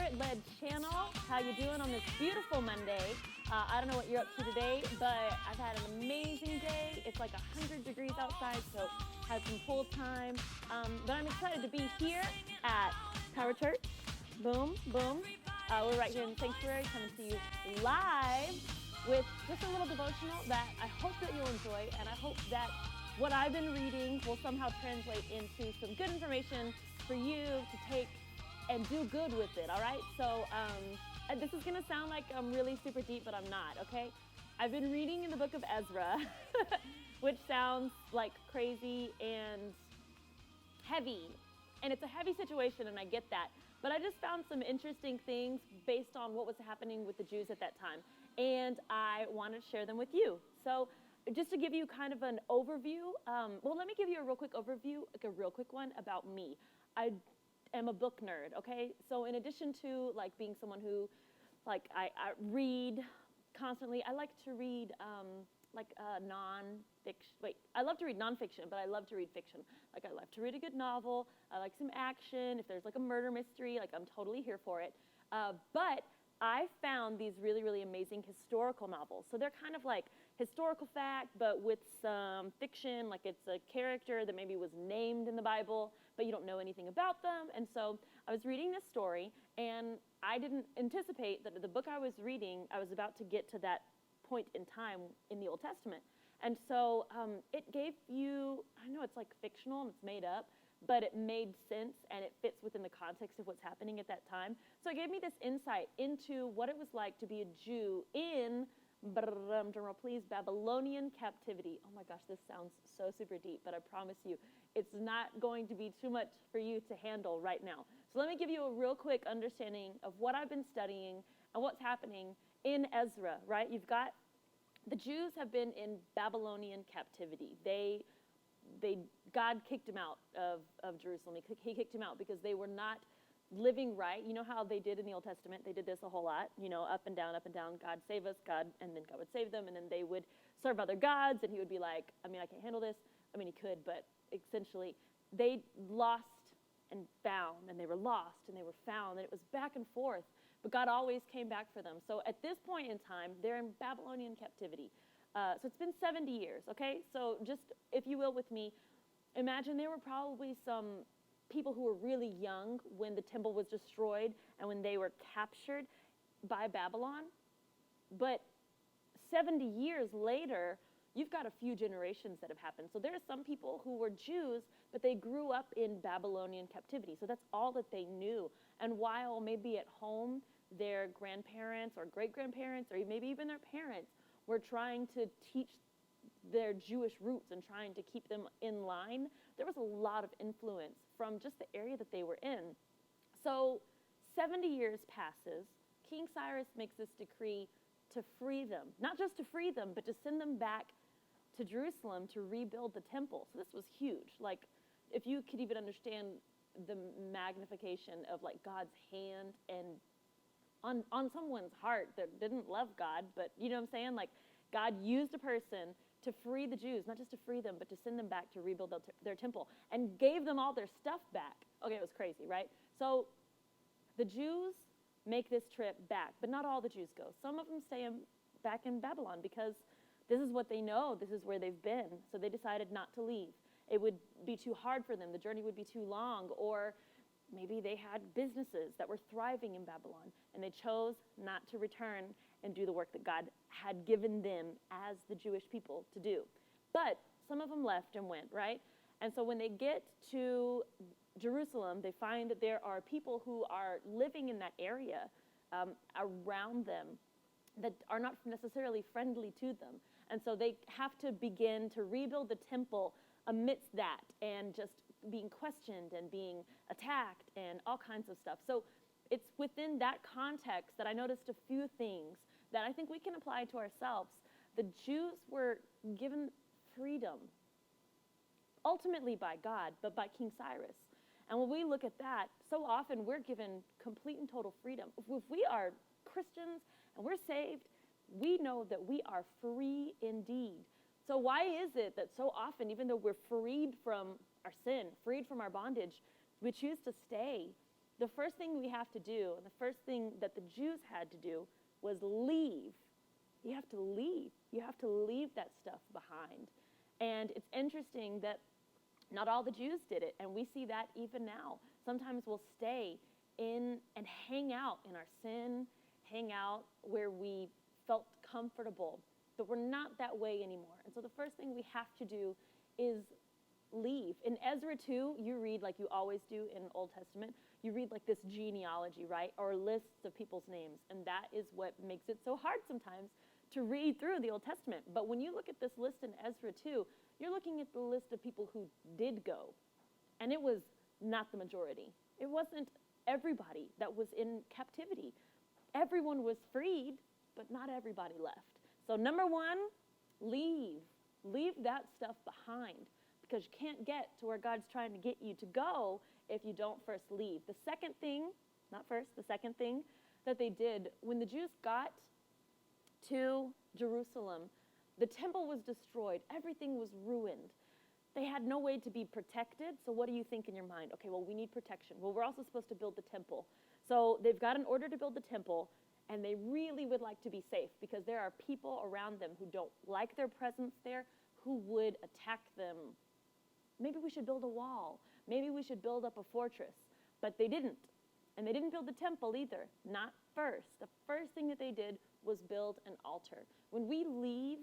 Spirit-led channel. How you doing on this beautiful Monday? I don't know what you're up to today, but I've had an amazing day. It's like 100 degrees outside, so had some pool time. But I'm excited to be here at Power Church. Boom, boom. We're right here in Sanctuary, coming to you live with just a little devotional that I hope that you'll enjoy, and I hope that what I've been reading will somehow translate into some good information for you to take and do good with it, all right? So this is gonna sound like I'm really super deep, but I'm not, okay? I've been reading in the book of Ezra, which sounds like crazy and heavy, and it's a heavy situation, and I get that, but I just found some interesting things based on what was happening with the Jews at that time, and I wanted to share them with you. So just to give you kind of an overview, well, let me give you a real quick overview, like a real quick one about me. I am a book nerd, okay? So in addition to like being someone who, like I read constantly, I like to read nonfiction. I love to read nonfiction, but I love to read fiction. Like I love to read a good novel. I like some action. If there's like a murder mystery, like I'm totally here for it. But I found these really, really amazing historical novels. So they're kind of like historical fact, but with some fiction, like it's a character that maybe was named in the Bible, but you don't know anything about them. And so I was reading this story, and I didn't anticipate that the book I was reading, I was about to get to that point in time in the Old Testament. And so it gave you, I know it's like fictional and it's made up, but it made sense and it fits within the context of what's happening at that time. So it gave me this insight into what it was like to be a Jew in, drumroll please, Babylonian captivity. Oh my gosh, this sounds so super deep, but I promise you, it's not going to be too much for you to handle right now. So let me give you a real quick understanding of what I've been studying and what's happening in Ezra, right? You've got, the Jews have been in Babylonian captivity. God kicked him out of Jerusalem. He kicked him out because they were not living right. You know how they did in the Old Testament? They did this a whole lot, you know, up and down, God save us, God, and then God would save them, and then they would serve other gods, and he would be like, I mean, I can't handle this. I mean, he could, but essentially they lost and found, and they were lost and they were found, and it was back and forth, but God always came back for them. So at this point in time, they're in Babylonian captivity. So it's been 70 years, okay? So just, if you will, with me, imagine there were probably some people who were really young when the temple was destroyed and when they were captured by Babylon. But 70 years later, you've got a few generations that have happened. So there are some people who were Jews, but they grew up in Babylonian captivity. So that's all that they knew. And while maybe at home, their grandparents or great-grandparents or maybe even their parents were trying to teach their Jewish roots and trying to keep them in line, there was a lot of influence from just the area that they were in. So 70 years passes. King Cyrus makes this decree to free them, not just to free them, but to send them back to Jerusalem to rebuild the temple. So this was huge. Like, if you could even understand the magnification of like God's hand and on someone's heart that didn't love God, but you know what I'm saying? Like, God used a person to free the Jews, not just to free them, but to send them back to rebuild their temple, and gave them all their stuff back. Okay, it was crazy, right? So the Jews make this trip back, but not all the Jews go. Some of them stay back in Babylon because this is what they know, this is where they've been. So they decided not to leave. It would be too hard for them, the journey would be too long, or maybe they had businesses that were thriving in Babylon, and they chose not to return and do the work that God had given them as the Jewish people to do. But some of them left and went, right? And so when they get to Jerusalem, they find that there are people who are living in that area around them that are not necessarily friendly to them. And so they have to begin to rebuild the temple amidst that and just being questioned and being attacked and all kinds of stuff. So it's within that context that I noticed a few things that I think we can apply to ourselves. The Jews were given freedom, ultimately by God, but by King Cyrus. And when we look at that, so often we're given complete and total freedom. If we are Christians and we're saved, we know that we are free indeed. So why is it that so often, even though we're freed from our sin, freed from our bondage, we choose to stay the first thing we have to do, and the first thing that the Jews had to do, was leave. You have to leave. You have to leave that stuff behind. And it's interesting that not all the Jews did it, and we see that even now. Sometimes we'll stay in and hang out in our sin, hang out where we felt comfortable, but we're not that way anymore. And so the first thing we have to do is leave. In Ezra 2, you read, like you always do in Old Testament, you read like this genealogy, right? Or lists of people's names. And that is what makes it so hard sometimes to read through the Old Testament. But when you look at this list in Ezra 2, you're looking at the list of people who did go. And it was not the majority. It wasn't everybody that was in captivity. Everyone was freed, but not everybody left. So number one, leave. Leave that stuff behind, because you can't get to where God's trying to get you to go if you don't first leave. The second thing, not first, the second thing that they did, when the Jews got to Jerusalem, the temple was destroyed. Everything was ruined. They had no way to be protected. So what do you think in your mind? Okay, well, we need protection. Well, we're also supposed to build the temple. So they've got an order to build the temple, and they really would like to be safe, because there are people around them who don't like their presence there, who would attack them. Maybe we should build a wall. Maybe we should build up a fortress. But they didn't. And they didn't build the temple either. Not first. The first thing that they did was build an altar. When we leave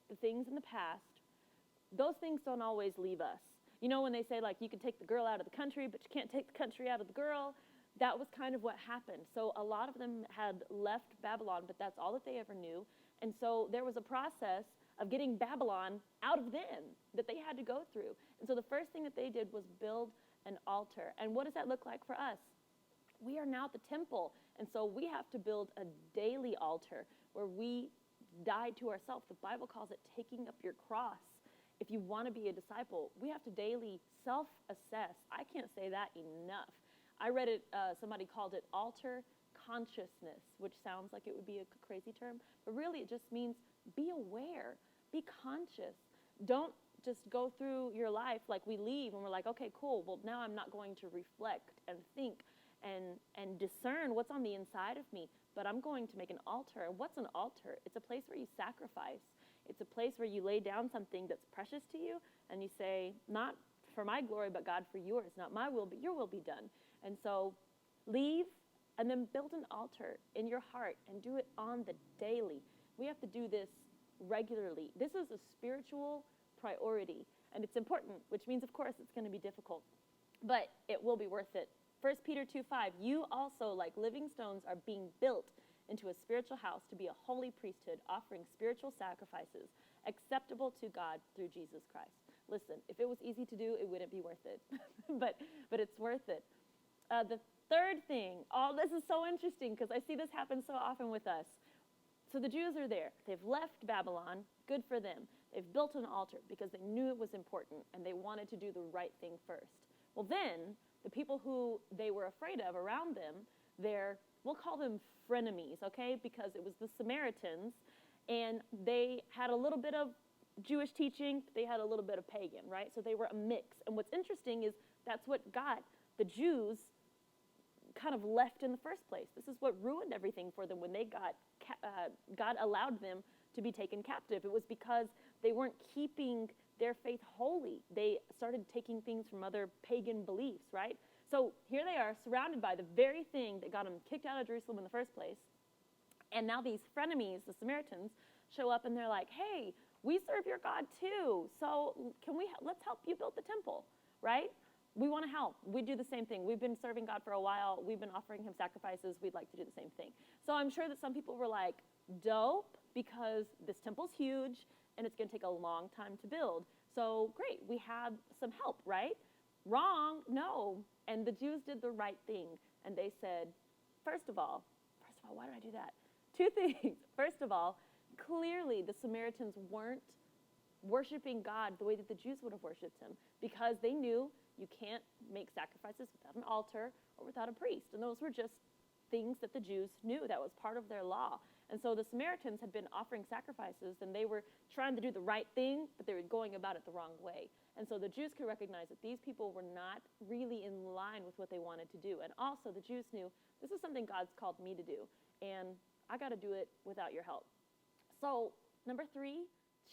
the things in the past, those things don't always leave us. You know, when they say, like, you can take the girl out of the country, but you can't take the country out of the girl, that was kind of what happened. So a lot of them had left Babylon, but that's all that they ever knew. And so there was a process of getting Babylon out of them that they had to go through. And so the first thing that they did was build an altar. And what does that look like for us? We are now the temple. And so we have to build a daily altar where we die to ourselves. The Bible calls it taking up your cross. If you want to be a disciple, we have to daily self-assess. I can't say that enough. I read it, somebody called it altar consciousness, which sounds like it would be a crazy term, but really it just means be aware, be conscious. Don't just go through your life like we leave and we're like, okay, cool, well, now I'm not going to reflect and think and discern what's on the inside of me, but I'm going to make an altar. And what's an altar? It's a place where you sacrifice. It's a place where you lay down something that's precious to you, and you say, not for my glory, but God, for yours. Not my will, but your will be done. And so leave, and then build an altar in your heart and do it on the daily. We have to do this regularly. This is a spiritual priority, and it's important, which means, of course, it's going to be difficult, but it will be worth it. 1 Peter 2:5, you also, like living stones, are being built into a spiritual house to be a holy priesthood, offering spiritual sacrifices acceptable to God through Jesus Christ. Listen, if it was easy to do, it wouldn't be worth it, but it's worth it. The third thing, this is so interesting because I see this happen so often with us. So the Jews are there. They've left Babylon. Good for them. They've built an altar because they knew it was important and they wanted to do the right thing first. Well, then the people who they were afraid of around them, we'll call them frenemies, okay? Because it was the Samaritans, and they had a little bit of Jewish teaching, they had a little bit of pagan, right? So they were a mix. And what's interesting is that's what got the Jews kind of left in the first place. This is what ruined everything for them when they God allowed them to be taken captive. It was because they weren't keeping their faith holy. They started taking things from other pagan beliefs, right? So here they are, surrounded by the very thing that got them kicked out of Jerusalem in the first place. And now these frenemies, the Samaritans, show up and they're like, hey, we serve your God too. So let's help you build the temple, right? We want to help. We do the same thing. We've been serving God for a while. We've been offering him sacrifices. We'd like to do the same thing. So I'm sure that some people were like, dope, because this temple's huge and it's going to take a long time to build. So great, we have some help, right? Wrong, no. And the Jews did the right thing. And they said, first of all, why did I do that? Two things. First of all, clearly the Samaritans weren't worshiping God the way that the Jews would have worshiped him, because they knew you can't make sacrifices without an altar or without a priest. And those were just things that the Jews knew. That was part of their law. And so the Samaritans had been offering sacrifices, and they were trying to do the right thing, but they were going about it the wrong way. And so the Jews could recognize that these people were not really in line with what they wanted to do. And also the Jews knew, this is something God's called me to do, and I got to do it without your help. So number 3,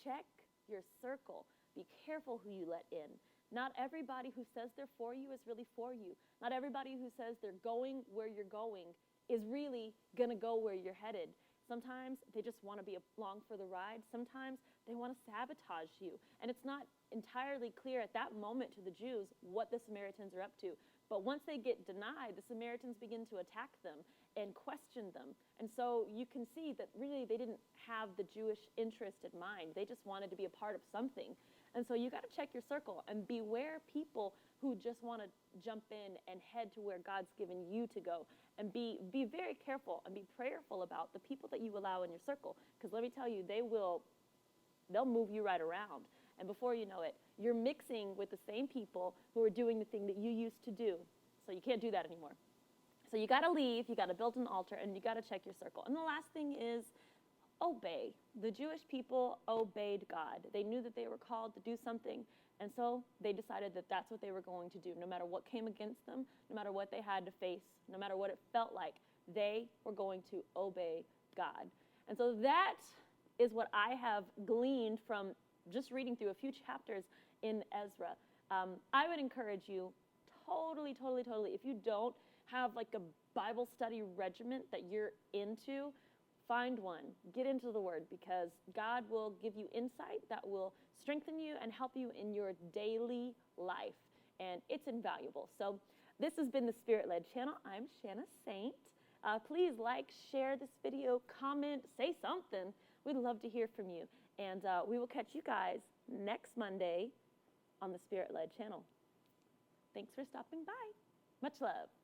check your circle. Be careful who you let in. Not everybody who says they're for you is really for you. Not everybody who says they're going where you're going is really going to go where you're headed. Sometimes they just want to be along for the ride. Sometimes they want to sabotage you. And it's not entirely clear at that moment to the Jews what the Samaritans are up to. But once they get denied, the Samaritans begin to attack them and question them. And so you can see that really they didn't have the Jewish interest in mind. They just wanted to be a part of something. And so you got to check your circle and beware people who just want to jump in and head to where God's given you to go. And be very careful and be prayerful about the people that you allow in your circle. Because let me tell you, they'll move you right around. And before you know it, you're mixing with the same people who are doing the thing that you used to do. So you can't do that anymore. So you got to leave, you got to build an altar, and you got to check your circle. And the last thing is obey. The Jewish people obeyed God. They knew that they were called to do something, and so they decided that that's what they were going to do. No matter what came against them, no matter what they had to face, no matter what it felt like, they were going to obey God. And so that is what I have gleaned from just reading through a few chapters in Ezra. I would encourage you totally, if you don't have like a Bible study regiment that you're into, find one. Get into the Word, because God will give you insight that will strengthen you and help you in your daily life. And it's invaluable. So this has been the Spirit-Led Channel. I'm Shanna Saint. Please like, share this video, comment, say something. We'd love to hear from you. And we will catch you guys next Monday on the Spirit-Led Channel. Thanks for stopping by. Much love.